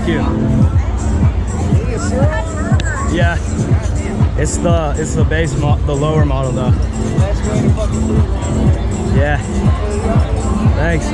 Thank you. Yeah. It's the base the lower model though. Yeah. Thanks.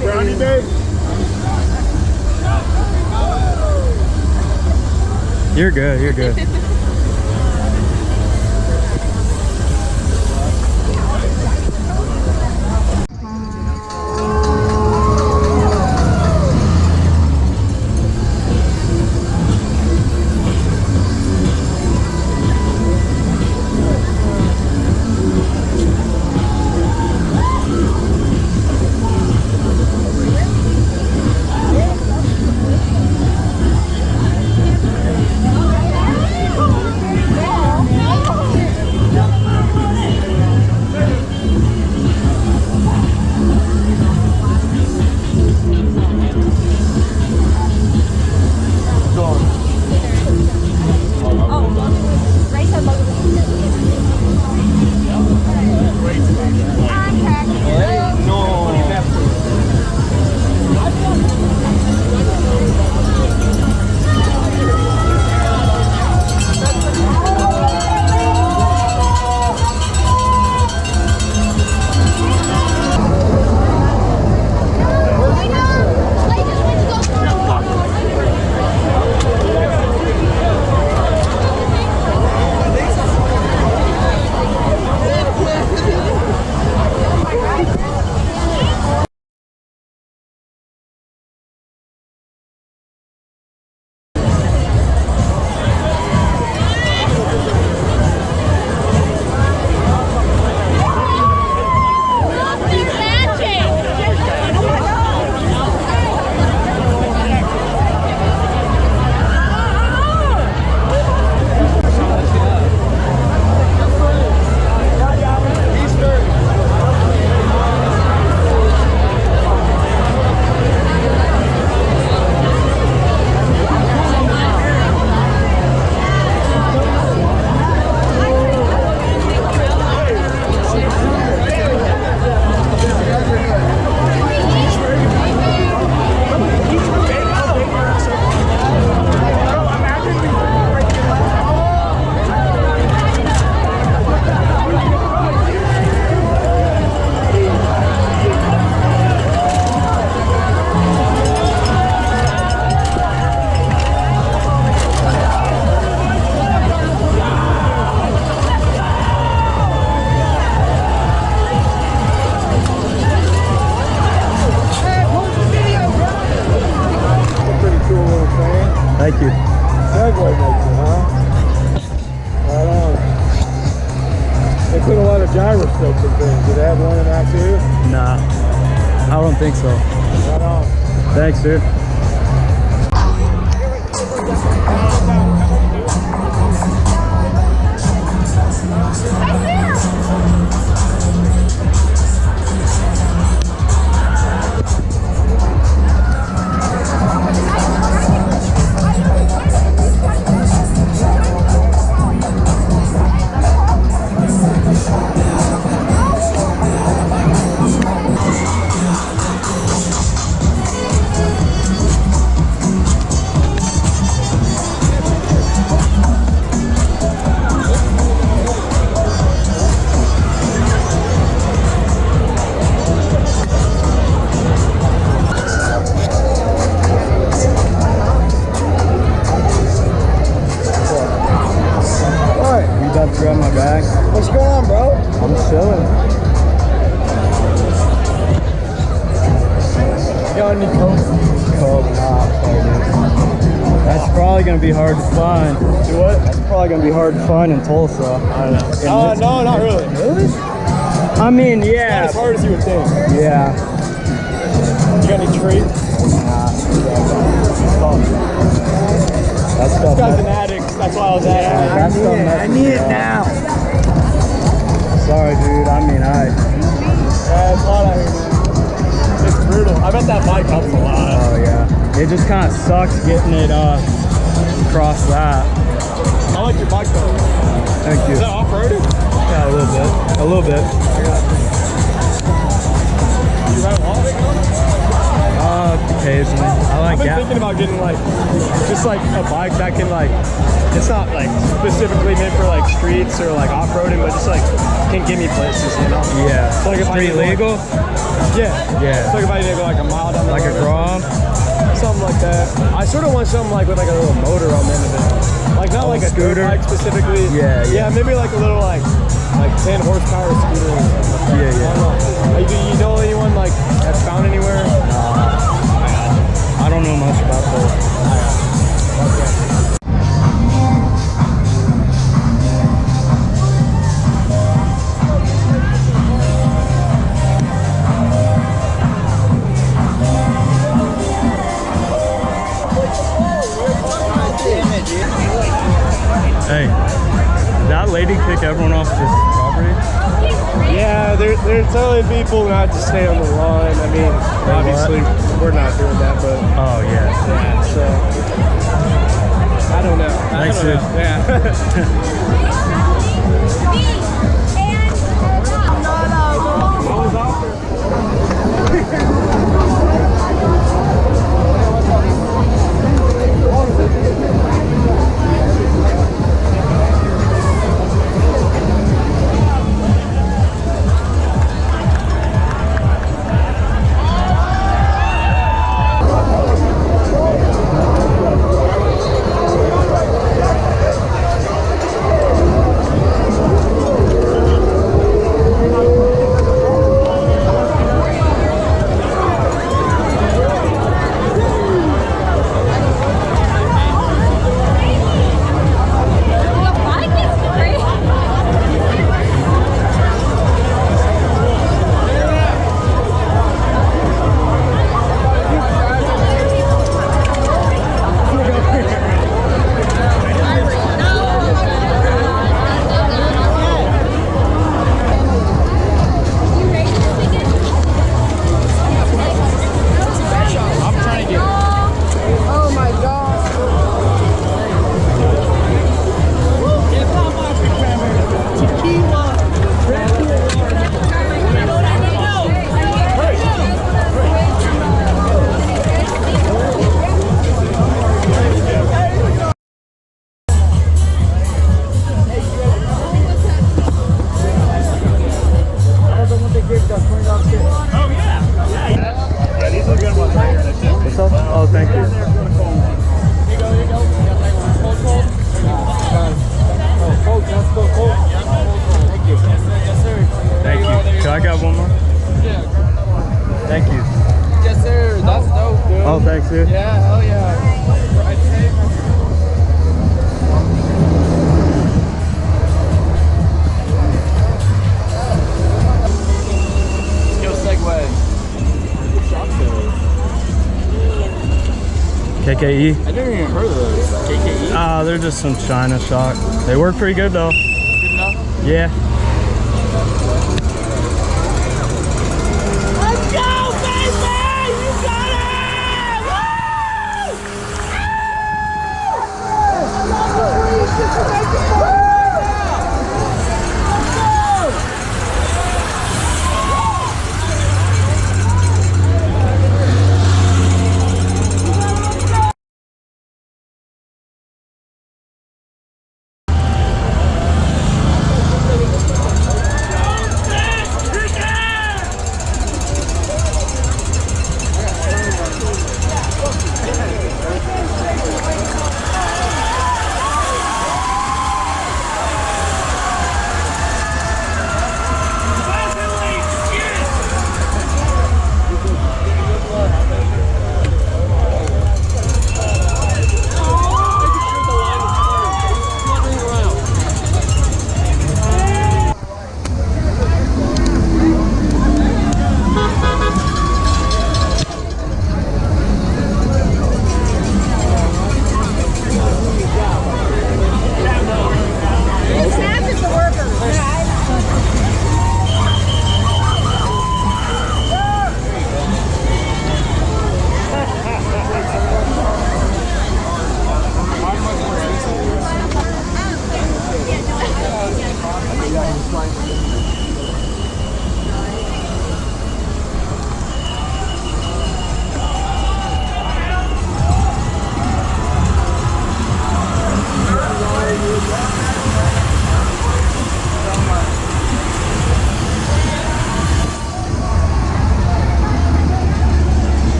Where'd they go? You're good, you're good. Thank you. Segway makes it, huh? Right on. They put a lot of gyroscopes and things. Do they have one in that too? Nah, I don't think so. Right on. Thanks, dude. Coke. That's probably gonna be hard to find. Do what? That's probably gonna be hard to find in Tulsa. I don't know. No, not really. Really? I mean, Not yeah. as hard as you would think. Yeah. You got any treats? That stuff. This guy's an addict. That's why I was asking. I need it now. Sorry, dude. I mean, Yeah, it's hot out here, man. It's brutal. I bet that bike helps a lot. Oh yeah. It just kind of sucks getting it across that. I like your bike though. Thank you. Is that off-roading? Yeah, a little bit. A little bit. You ride a lot? Occasionally. I like I've been gas. thinking about getting like, just like a bike that can like, it's not like specifically meant for like streets or like off-roading, but just like can get me places, you know? Yeah. So like if I Street need to, legal? Yeah. Yeah. So like if I need to go like a mile down the Like a road or Grom? something like that. I sort of want something like with like a little motor on the end of it. Like not like a scooter? dirt bike specifically. Yeah, yeah. Yeah, maybe like a little like 10 horsepower scooter or something like that. Yeah, yeah. I don't know. Like, do you know anyone like that's found anywhere? I don't know much about those. Hey, did that lady kick everyone off this property? Yeah, they're telling people not to stay on the lawn. I mean, obviously we're not doing that, but Oh yeah. yeah, so I don't know. Thanks, I don't dude. know. Yeah. What's up? Oh, thank you. Thank you. Can I grab one more? Thank you. Yes, sir. That's dope, dude. Oh, thanks, dude. Yeah, hell yeah. KKE? I never even heard of those. KKE? They're just some China shock. They work pretty good though. Good enough? Yeah. Let's go, baby! You got it!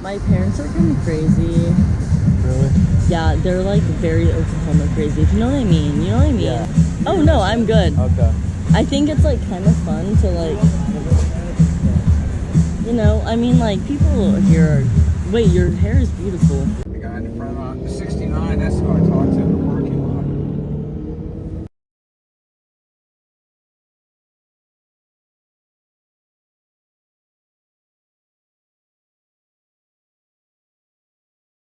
My parents are kind of crazy. Really? Yeah, they're like very Oklahoma crazy. If you know what I mean. You know what I mean? Yeah. Oh no, I'm good. Okay. I think it's like kind of fun to like, you know, I mean like people here are, wait, your hair is beautiful. The guy in the front on the 69 Escort talking